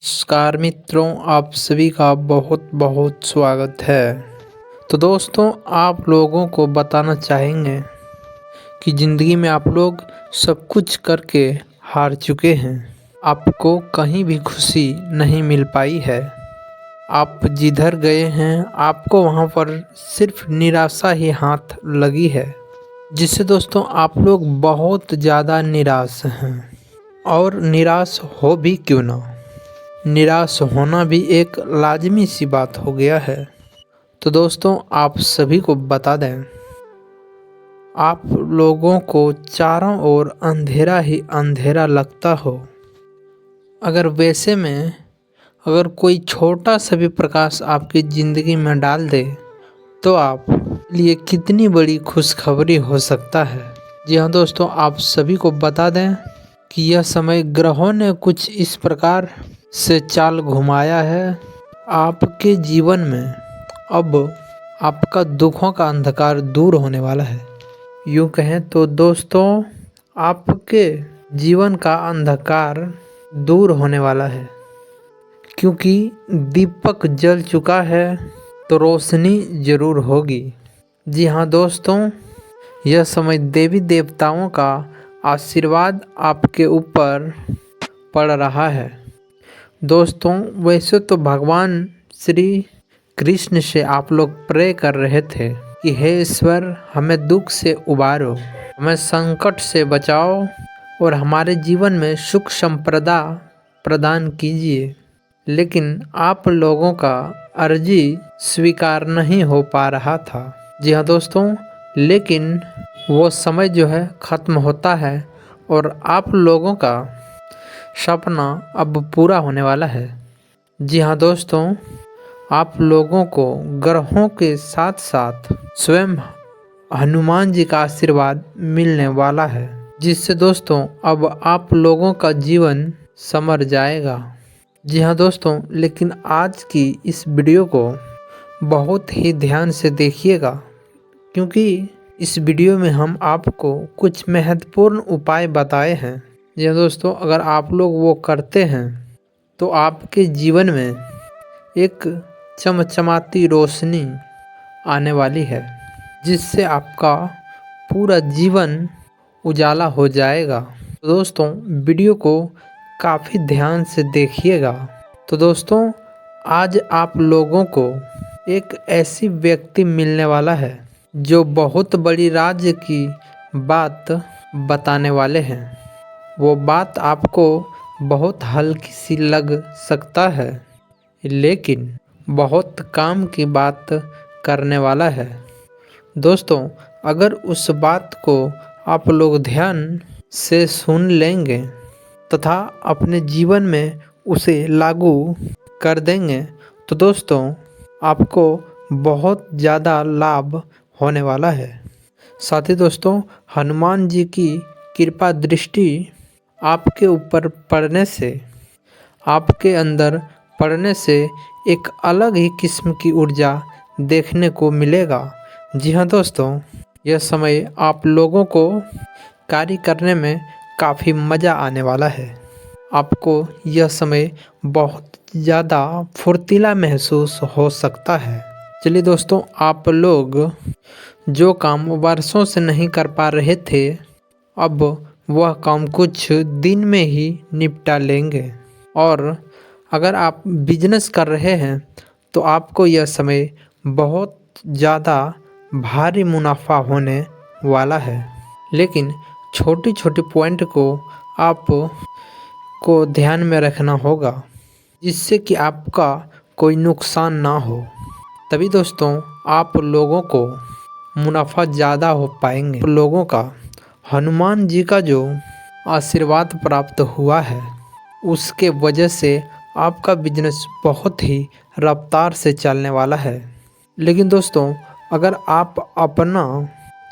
नमस्कार मित्रों, आप सभी का बहुत बहुत स्वागत है। तो दोस्तों, आप लोगों को बताना चाहेंगे कि ज़िंदगी में आप लोग सब कुछ करके हार चुके हैं। आपको कहीं भी खुशी नहीं मिल पाई है। आप जिधर गए हैं आपको वहाँ पर सिर्फ निराशा ही हाथ लगी है, जिससे दोस्तों आप लोग बहुत ज़्यादा निराश हैं। और निराश हो भी क्यों ना, निराश होना भी एक लाजमी सी बात हो गया है। तो दोस्तों, आप सभी को बता दें, आप लोगों को चारों ओर अंधेरा ही अंधेरा लगता हो, अगर वैसे में अगर कोई छोटा सा भी प्रकाश आपकी ज़िंदगी में डाल दे तो आप लिए कितनी बड़ी खुशखबरी हो सकता है। जी हाँ दोस्तों, आप सभी को बता दें कि यह समय ग्रहों ने कुछ इस प्रकार से चाल घुमाया है। आपके जीवन में अब आपका दुखों का अंधकार दूर होने वाला है। यूँ कहें तो दोस्तों, आपके जीवन का अंधकार दूर होने वाला है, क्योंकि दीपक जल चुका है तो रोशनी जरूर होगी। जी हाँ दोस्तों, यह समय देवी देवताओं का आशीर्वाद आपके ऊपर पड़ रहा है। दोस्तों, वैसे तो भगवान श्री कृष्ण से आप लोग प्रे कर रहे थे कि हे ईश्वर, हमें दुख से उबारो, हमें संकट से बचाओ और हमारे जीवन में सुख संपदा प्रदान कीजिए। लेकिन आप लोगों का अर्जी स्वीकार नहीं हो पा रहा था। जी हाँ दोस्तों, लेकिन वो समय जो है ख़त्म होता है और आप लोगों का सपना अब पूरा होने वाला है। जी हाँ दोस्तों, आप लोगों को ग्रहों के साथ साथ स्वयं हनुमान जी का आशीर्वाद मिलने वाला है, जिससे दोस्तों अब आप लोगों का जीवन संवर जाएगा। जी हाँ दोस्तों, लेकिन आज की इस वीडियो को बहुत ही ध्यान से देखिएगा, क्योंकि इस वीडियो में हम आपको कुछ महत्वपूर्ण उपाय बताए हैं। जी हाँ दोस्तों, अगर आप लोग वो करते हैं तो आपके जीवन में एक चमचमाती रोशनी आने वाली है, जिससे आपका पूरा जीवन उजाला हो जाएगा। तो दोस्तों, वीडियो को काफ़ी ध्यान से देखिएगा। तो दोस्तों, आज आप लोगों को एक ऐसी व्यक्ति मिलने वाला है जो बहुत बड़ी राज्य की बात बताने वाले हैं। वो बात आपको बहुत हल्की सी लग सकता है, लेकिन बहुत काम की बात करने वाला है। दोस्तों, अगर उस बात को आप लोग ध्यान से सुन लेंगे तथा अपने जीवन में उसे लागू कर देंगे तो दोस्तों आपको बहुत ज़्यादा लाभ होने वाला है। साथ ही दोस्तों, हनुमान जी की कृपा दृष्टि आपके ऊपर पड़ने से, आपके अंदर पड़ने से एक अलग ही किस्म की ऊर्जा देखने को मिलेगा। जी हाँ दोस्तों, यह समय आप लोगों को कार्य करने में काफ़ी मज़ा आने वाला है। आपको यह समय बहुत ज़्यादा फुर्तीला महसूस हो सकता है। चलिए दोस्तों, आप लोग जो काम वर्षों से नहीं कर पा रहे थे, अब वह काम कुछ दिन में ही निपटा लेंगे। और अगर आप बिजनेस कर रहे हैं तो आपको यह समय बहुत ज़्यादा भारी मुनाफा होने वाला है। लेकिन छोटी छोटी पॉइंट को आप को ध्यान में रखना होगा, जिससे कि आपका कोई नुकसान ना हो। तभी दोस्तों आप लोगों को मुनाफा ज़्यादा हो पाएंगे। लोगों का हनुमान जी का जो आशीर्वाद प्राप्त हुआ है, उसके वजह से आपका बिजनेस बहुत ही रफ्तार से चलने वाला है। लेकिन दोस्तों, अगर आप अपना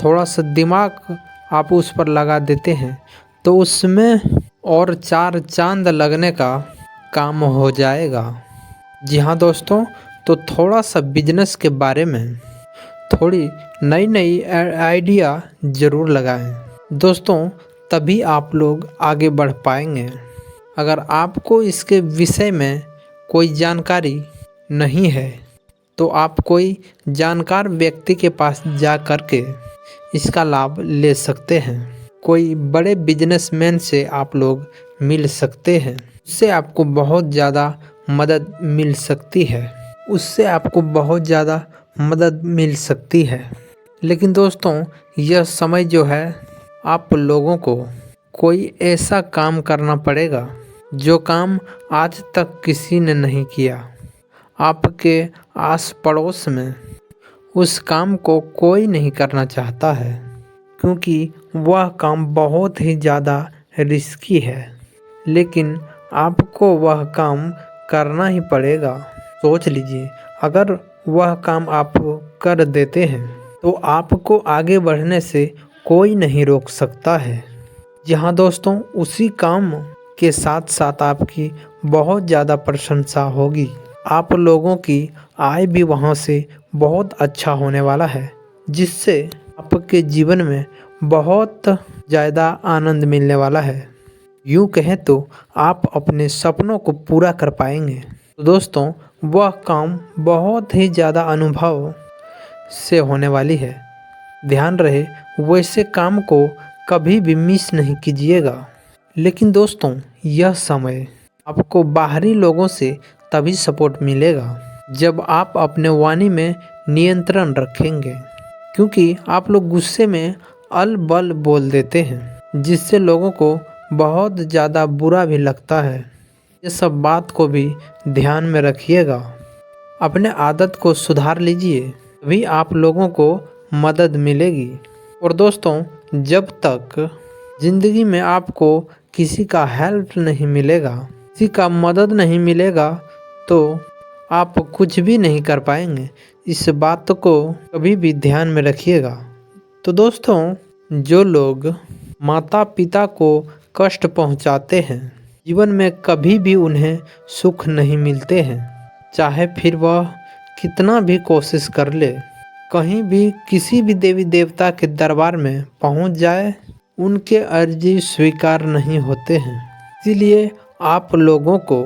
थोड़ा सा दिमाग आप उस पर लगा देते हैं तो उसमें और चार चांद लगने का काम हो जाएगा। जी हाँ दोस्तों, तो थोड़ा सा बिजनेस के बारे में थोड़ी नई नई आइडिया ज़रूर लगाएं दोस्तों, तभी आप लोग आगे बढ़ पाएंगे। अगर आपको इसके विषय में कोई जानकारी नहीं है तो आप कोई जानकार व्यक्ति के पास जा कर के इसका लाभ ले सकते हैं। कोई बड़े बिजनेसमैन से आप लोग मिल सकते हैं, उससे आपको बहुत ज़्यादा मदद मिल सकती है, उससे आपको बहुत ज़्यादा मदद मिल सकती है। लेकिन दोस्तों, यह समय जो है आप लोगों को कोई ऐसा काम करना पड़ेगा जो काम आज तक किसी ने नहीं किया। आपके आस पड़ोस में उस काम को कोई नहीं करना चाहता है, क्योंकि वह काम बहुत ही ज़्यादा रिस्की है, लेकिन आपको वह काम करना ही पड़ेगा। सोच लीजिए, अगर वह काम आप कर देते हैं तो आपको आगे बढ़ने से कोई नहीं रोक सकता है। जहाँ दोस्तों, उसी काम के साथ साथ आपकी बहुत ज़्यादा प्रशंसा होगी। आप लोगों की आय भी वहाँ से बहुत अच्छा होने वाला है, जिससे आपके जीवन में बहुत ज़्यादा आनंद मिलने वाला है। यूँ कहें तो आप अपने सपनों को पूरा कर पाएंगे। तो दोस्तों, वह काम बहुत ही ज़्यादा अनुभव से होने वाली है। ध्यान रहे, वैसे काम को कभी भी मिस नहीं कीजिएगा। लेकिन दोस्तों, यह समय आपको बाहरी लोगों से तभी सपोर्ट मिलेगा जब आप अपने वाणी में नियंत्रण रखेंगे, क्योंकि आप लोग गुस्से में अल-बल बोल देते हैं, जिससे लोगों को बहुत ज़्यादा बुरा भी लगता है। ये सब बात को भी ध्यान में रखिएगा। अपने आदत को सुधार लीजिए, तभी आप लोगों को मदद मिलेगी। और दोस्तों, जब तक ज़िंदगी में आपको किसी का हेल्प नहीं मिलेगा, किसी का मदद नहीं मिलेगा, तो आप कुछ भी नहीं कर पाएंगे। इस बात को कभी भी ध्यान में रखिएगा। तो दोस्तों, जो लोग माता पिता को कष्ट पहुंचाते हैं, जीवन में कभी भी उन्हें सुख नहीं मिलते हैं। चाहे फिर वह कितना भी कोशिश कर ले, कहीं भी किसी भी देवी देवता के दरबार में पहुंच जाए, उनके अर्जी स्वीकार नहीं होते हैं। इसीलिए आप लोगों को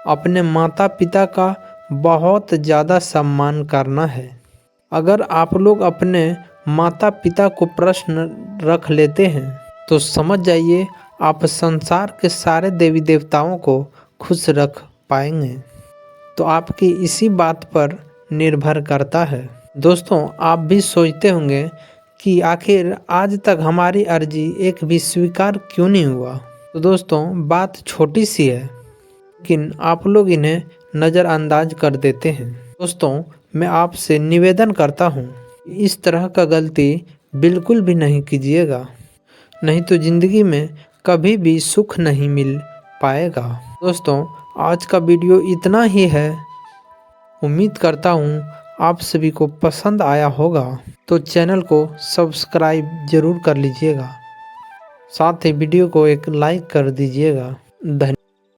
अपने माता पिता का बहुत ज़्यादा सम्मान करना है। अगर आप लोग अपने माता पिता को प्रश्न रख लेते हैं तो समझ जाइए आप संसार के सारे देवी देवताओं को खुश रख पाएंगे। तो आपकी इसी बात पर निर्भर करता है। दोस्तों, आप भी सोचते होंगे कि आखिर आज तक हमारी अर्जी एक भी स्वीकार क्यों नहीं हुआ। तो दोस्तों, बात छोटी सी है, लेकिन आप लोग इन्हें नज़रअंदाज कर देते हैं। दोस्तों, मैं आपसे निवेदन करता हूँ, इस तरह का गलती बिल्कुल भी नहीं कीजिएगा, नहीं तो ज़िंदगी में कभी भी सुख नहीं मिल पाएगा। दोस्तों, आज का वीडियो इतना ही है। उम्मीद करता हूँ आप सभी को पसंद आया होगा, तो चैनल को सब्सक्राइब ज़रूर कर लीजिएगा, साथ ही वीडियो को एक लाइक कर दीजिएगा। धन्यवाद।